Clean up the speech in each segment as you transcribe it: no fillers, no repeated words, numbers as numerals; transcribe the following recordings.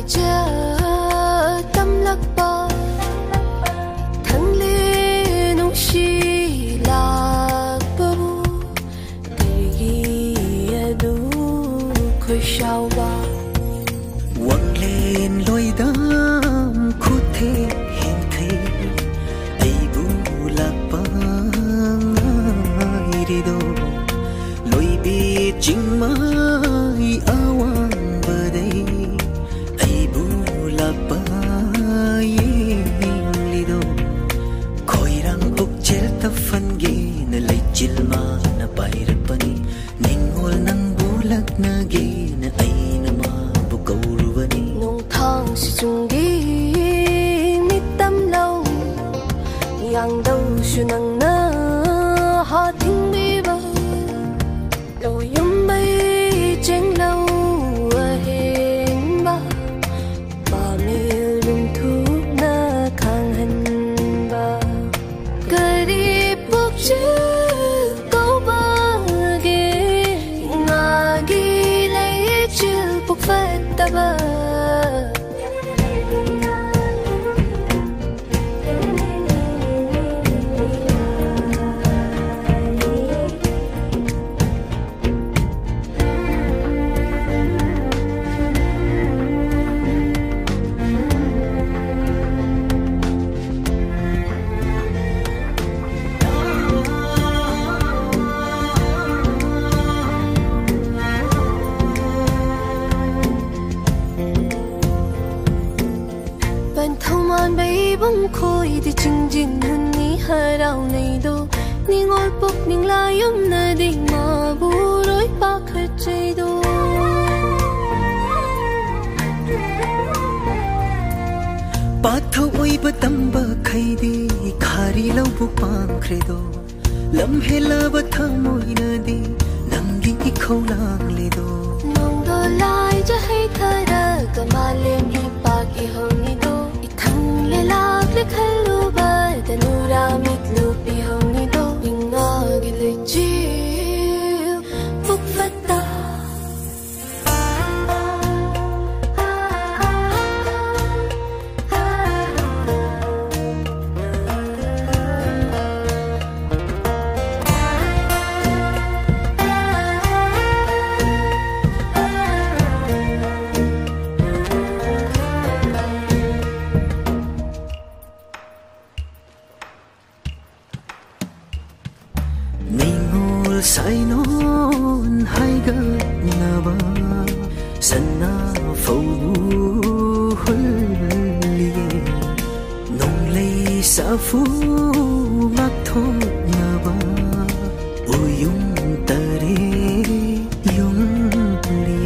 cha tâm lắc ba thăng lên nông si lạc bu để ghi đủ khơi sao ba quăng lên lối đám khu thế hiện thế ai bu lạc ba ai đi đâu lối bi chính mai awan bờ đây ai bu lạc ba đi đâu khoi rang bốc chel ta phân ghê na lấy chil ma na bay ra pani ningol nang bulak na ghê na ai na ma bu cầu ruvani nông thang si chung đi mi tâm lâu yang đâu su nang na ha thinh bi ba lâu yum bay cheng lâu a hen ba ba mi lung thu na khang han ba cái đi bước chứ câu ba ghê ngà ghi lấy chill bước phát ta ba bông khôi thì chinh chinh hơn ní hai đào này đâu ní ngồi bốc ní la yếm na đi mà bu rối ba khơi chơi đâu ba thâu ôi ba tâm ba khay đi khari lâu bu pang credo lâm he la ba thâu môi na đi nang gi khâu lang le do nong do lai cho hay thơ ra cả ma lên hi ba ki hầu ní đâu thằng lê lạc lê khai lu ba ta nu ra mít lu pi hầu ní đâu bình ngờ cái lời chiêu phúc phát ta sai non hai ga na ba sana phâu huli nong lei sa phu mak tho na ba uyung tare yung li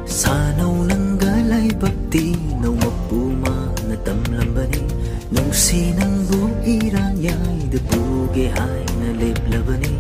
sa nau nang ga lai bakti no mapu ma na tam lam ba ni nong si nang bu irang yai de bu ge hai na lep la ba ni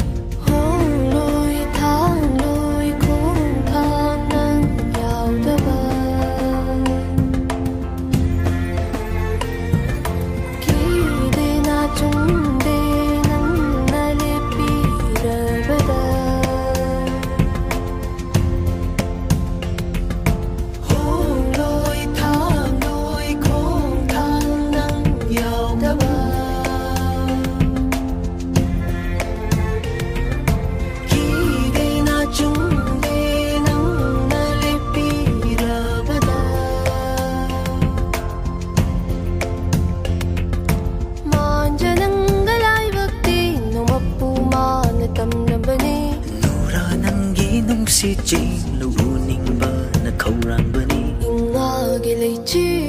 si chi lu ning ba na khâu rang ba ni ngờ cái lời chi